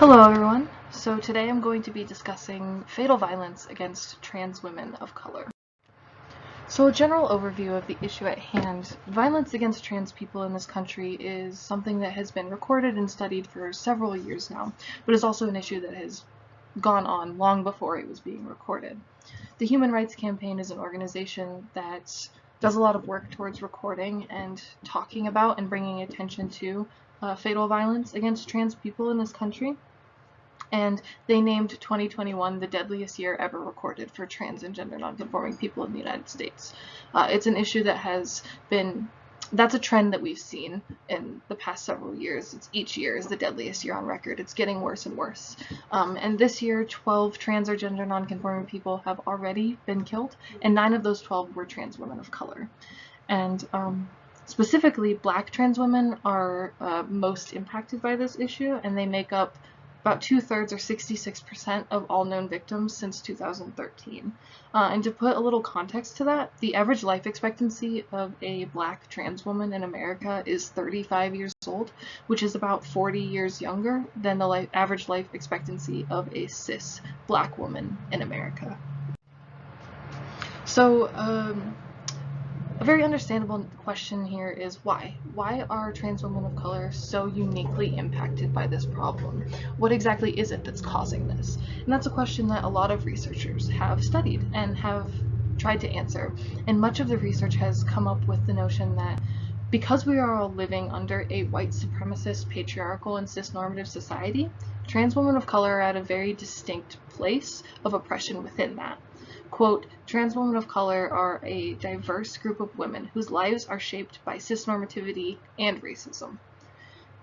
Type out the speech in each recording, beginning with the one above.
Hello everyone. So today I'm going to be discussing fatal violence against trans women of color. So a general overview of the issue at hand, violence against trans people in this country is something that has been recorded and studied for several years now, but is also an issue that has gone on long before it was being recorded. The Human Rights Campaign is an organization that does a lot of work towards recording and talking about and bringing attention to fatal violence against trans people in this country. And they named 2021 the deadliest year ever recorded for trans and gender nonconforming people in the United States. It's an issue that has been, that's a trend that we've seen in the past several years. Each year is the deadliest year on record. It's getting worse and worse. And this year, 12 trans or gender nonconforming people have already been killed, and 9 of those 12 were trans women of color. And specifically, Black trans women are most impacted by this issue, and they make up about 2/3 or 66% of all known victims since 2013. And to put a little context to that, the average life expectancy of a Black trans woman in America is 35 years old, which is about 40 years younger than the average life expectancy of a cis Black woman in America. So, a very understandable question here is why? Why are trans women of color so uniquely impacted by this problem? What exactly is it that's causing this? And that's a question that a lot of researchers have studied and have tried to answer. And much of the research has come up with the notion that because we are all living under a white supremacist, patriarchal, and cisnormative society, trans women of color are at a very distinct place of oppression within that. Quote, trans women of color are a diverse group of women whose lives are shaped by cisnormativity and racism.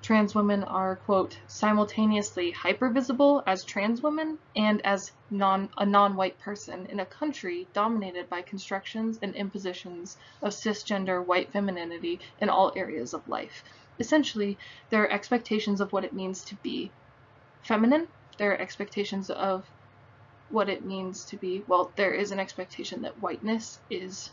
Trans women are, quote, simultaneously hypervisible as trans women and as a non-white person in a country dominated by constructions and impositions of cisgender white femininity in all areas of life. Essentially, there are expectations of what it means to be feminine. There are expectations of what it means to be, well, there is an expectation that whiteness is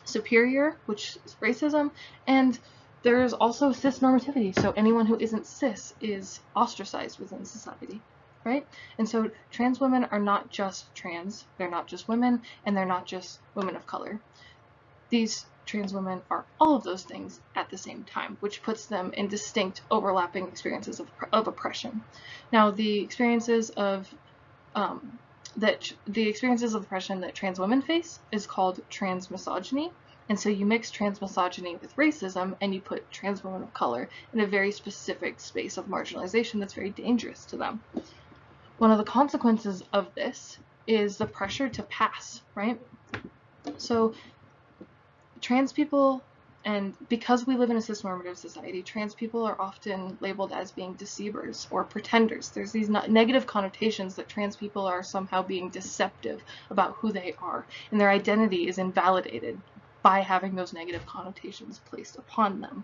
superior, which is racism, and there is also cisnormativity, so anyone who isn't cis is ostracized within society, right? And so trans women are not just trans, they're not just women, and they're not just women of color. These trans women are all of those things at the same time, which puts them in distinct overlapping experiences of oppression. Now, the experiences of oppression that trans women face is called transmisogyny. And so you mix transmisogyny with racism and you put trans women of color in a very specific space of marginalization that's very dangerous to them. One of the consequences of this is the pressure to pass, right? So trans people, and because we live in a cisnormative society, trans people are often labeled as being deceivers or pretenders. There's these negative connotations that trans people are somehow being deceptive about who they are, and their identity is invalidated by having those negative connotations placed upon them,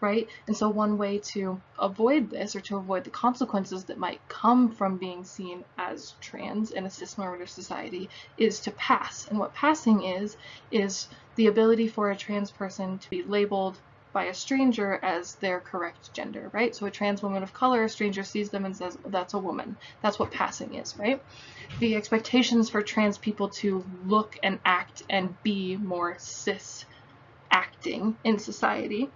right? And so one way to avoid this, or to avoid the consequences that might come from being seen as trans in a cisnormative society, is to pass. And what passing is the ability for a trans person to be labeled by a stranger as their correct gender, right? So a trans woman of color, a stranger sees them and says, that's a woman. That's what passing is, right? The expectations for trans people to look and act and be more cis acting in society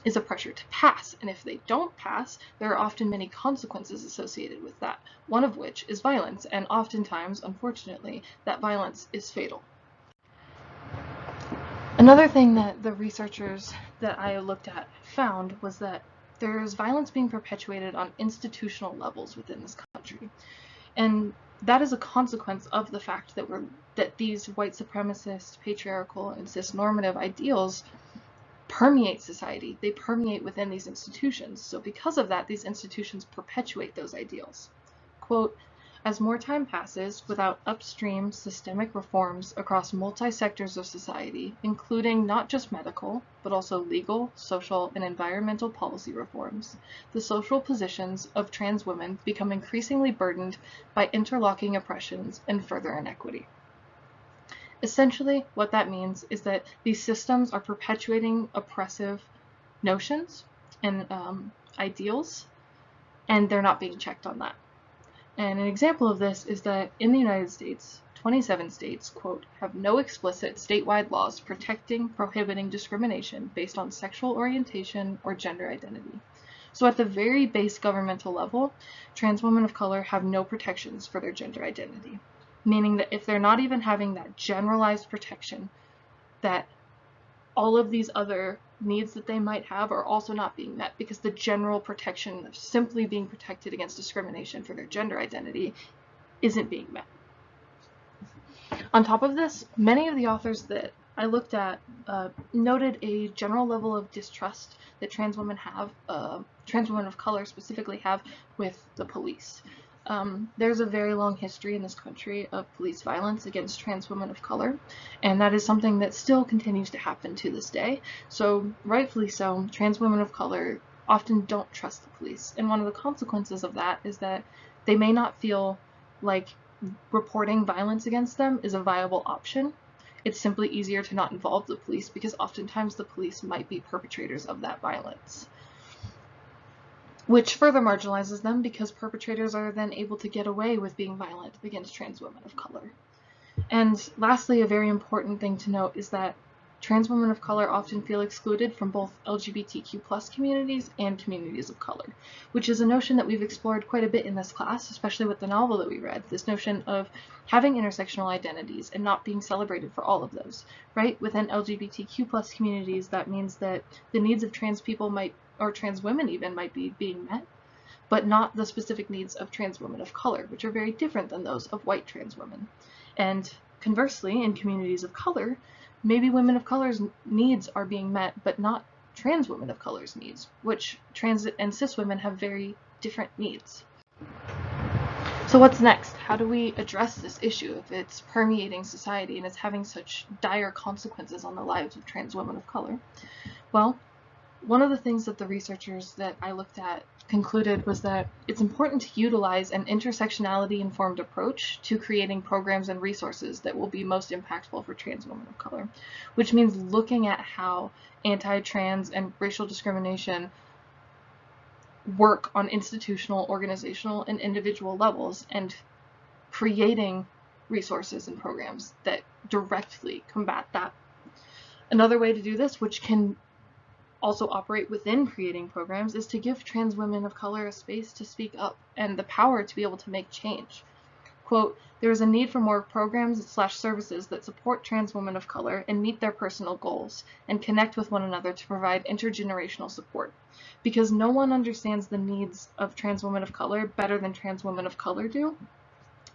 is a pressure to pass, and if they don't pass, there are often many consequences associated with that, one of which is violence, and oftentimes, unfortunately, that violence is fatal. Another thing that the researchers that I looked at found was that there's violence being perpetuated on institutional levels within this country, and that is a consequence of the fact that these white supremacist, patriarchal, and cisnormative ideals permeate society. They permeate within these institutions. So because of that, these institutions perpetuate those ideals. Quote, as more time passes without upstream systemic reforms across multi-sectors of society, including not just medical, but also legal, social, and environmental policy reforms, the social positions of trans women become increasingly burdened by interlocking oppressions and further inequity. Essentially, what that means is that these systems are perpetuating oppressive notions and ideals and they're not being checked on that. And an example of this is that in the United States, 27 states, quote, have no explicit statewide laws prohibiting discrimination based on sexual orientation or gender identity. So at the very base governmental level, trans women of color have no protections for their gender identity, meaning that if they're not even having that generalized protection, that all of these other needs that they might have are also not being met, because the general protection of simply being protected against discrimination for their gender identity isn't being met. On top of this, many of the authors that I looked at noted a general level of distrust that trans women of color specifically have with the police. There's a very long history in this country of police violence against trans women of color, and that is something that still continues to happen to this day. So rightfully so, trans women of color often don't trust the police, and one of the consequences of that is that they may not feel like reporting violence against them is a viable option. It's simply easier to not involve the police because oftentimes the police might be perpetrators of that violence, which further marginalizes them because perpetrators are then able to get away with being violent against trans women of color. And lastly, a very important thing to note is that trans women of color often feel excluded from both LGBTQ+ communities and communities of color, which is a notion that we've explored quite a bit in this class, especially with the novel that we read, this notion of having intersectional identities and not being celebrated for all of those, right? Within LGBTQ+ communities, that means that the needs of trans people or trans women even might be being met, but not the specific needs of trans women of color, which are very different than those of white trans women. And conversely, in communities of color, maybe women of color's needs are being met, but not trans women of color's needs, which trans and cis women have very different needs. So what's next? How do we address this issue if it's permeating society and it's having such dire consequences on the lives of trans women of color? Well, one of the things that the researchers that I looked at concluded was that it's important to utilize an intersectionality-informed approach to creating programs and resources that will be most impactful for trans women of color, which means looking at how anti-trans and racial discrimination work on institutional, organizational, and individual levels, and creating resources and programs that directly combat that. Another way to do this, which can also operate within creating programs, is to give trans women of color a space to speak up and the power to be able to make change. Quote, there is a need for more programs/services that support trans women of color and meet their personal goals and connect with one another to provide intergenerational support. Because no one understands the needs of trans women of color better than trans women of color do,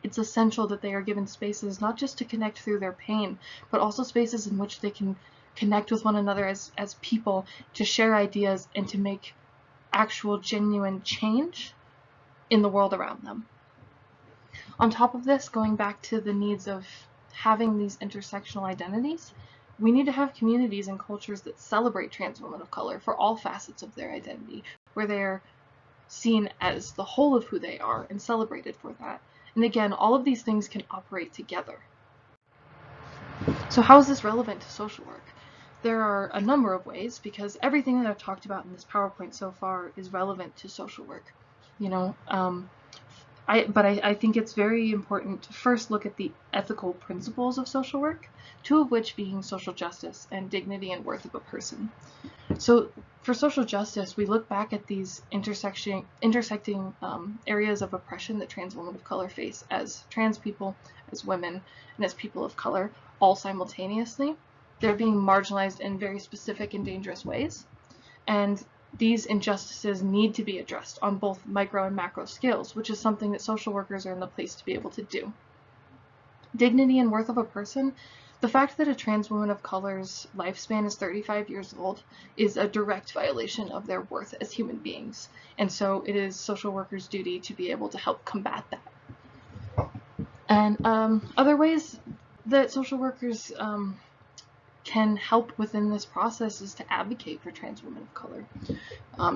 it's essential that they are given spaces not just to connect through their pain, but also spaces in which they can connect with one another as people, to share ideas and to make actual genuine change in the world around them. On top of this, going back to the needs of having these intersectional identities, we need to have communities and cultures that celebrate trans women of color for all facets of their identity, where they're seen as the whole of who they are and celebrated for that. And again, all of these things can operate together. So how is this relevant to social work? There are a number of ways, because everything that I've talked about in this PowerPoint so far is relevant to social work. You know, I think it's very important to first look at the ethical principles of social work, two of which being social justice and dignity and worth of a person. So for social justice, we look back at these intersecting areas of oppression that trans women of color face as trans people, as women, and as people of color, all simultaneously. They're being marginalized in very specific and dangerous ways, and these injustices need to be addressed on both micro and macro scales, which is something that social workers are in the place to be able to do. Dignity and worth of a person, the fact that a trans woman of color's lifespan is 35 years old is a direct violation of their worth as human beings, and so it is social workers' duty to be able to help combat that. And other ways that social workers can help within this process is to advocate for trans women of color.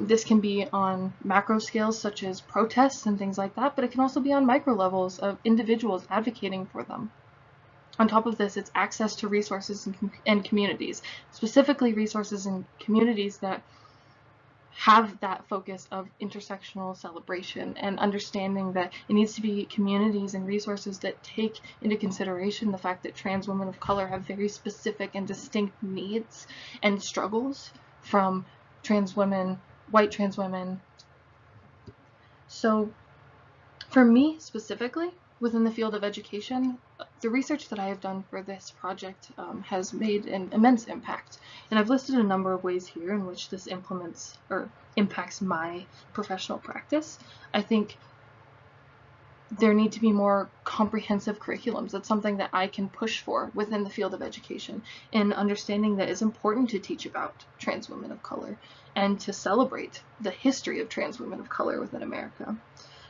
This can be on macro scales such as protests and things like that, but it can also be on micro levels of individuals advocating for them. On top of this, it's access to resources and communities, specifically resources and communities that have that focus of intersectional celebration and understanding that it needs to be communities and resources that take into consideration the fact that trans women of color have very specific and distinct needs and struggles from trans women, white trans women. So for me specifically, within the field of education, the research that I have done for this project has made an immense impact. And I've listed a number of ways here in which this implements or impacts my professional practice. I think there need to be more comprehensive curriculums. That's something that I can push for within the field of education, and understanding that it's important to teach about trans women of color and to celebrate the history of trans women of color within America.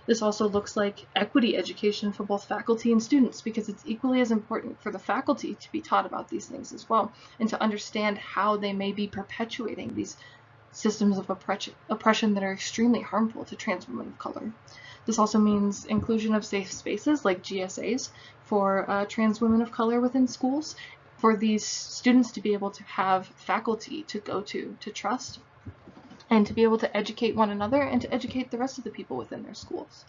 This also looks like equity education for both faculty and students, because it's equally as important for the faculty to be taught about these things as well, and to understand how they may be perpetuating these systems of oppression that are extremely harmful to trans women of color. This also means inclusion of safe spaces like GSAs for trans women of color within schools, for these students to be able to have faculty to go to trust, and to be able to educate one another and to educate the rest of the people within their schools.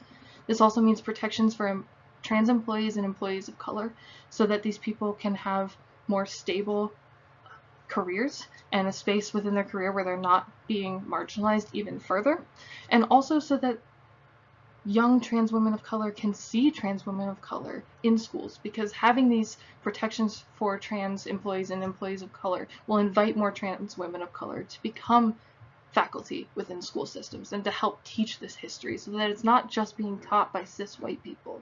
This also means protections for trans employees and employees of color, so that these people can have more stable careers and a space within their career where they're not being marginalized even further, and also so that young trans women of color can see trans women of color in schools, because having these protections for trans employees and employees of color will invite more trans women of color to become faculty within school systems and to help teach this history, so that it's not just being taught by cis white people.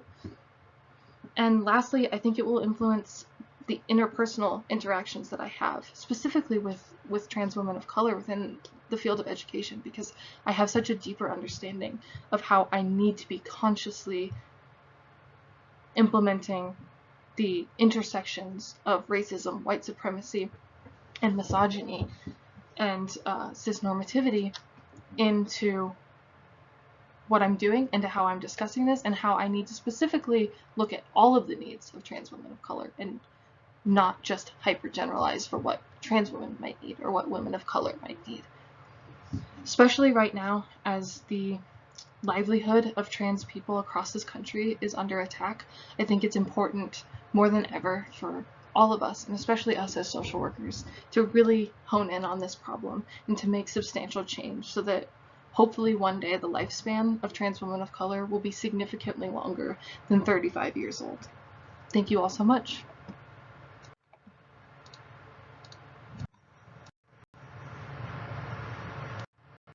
And lastly, I think it will influence the interpersonal interactions that I have, specifically with trans women of color within the field of education, because I have such a deeper understanding of how I need to be consciously implementing the intersections of racism, white supremacy, and misogyny, and cisnormativity into what I'm doing, and to how I'm discussing this, and how I need to specifically look at all of the needs of trans women of color, and not just hyper-generalize for what trans women might need or what women of color might need. Especially right now, as the livelihood of trans people across this country is under attack, I think it's important more than ever for all of us, and especially us as social workers, to really hone in on this problem and to make substantial change, so that hopefully one day the lifespan of trans women of color will be significantly longer than 35 years old. Thank you all so much.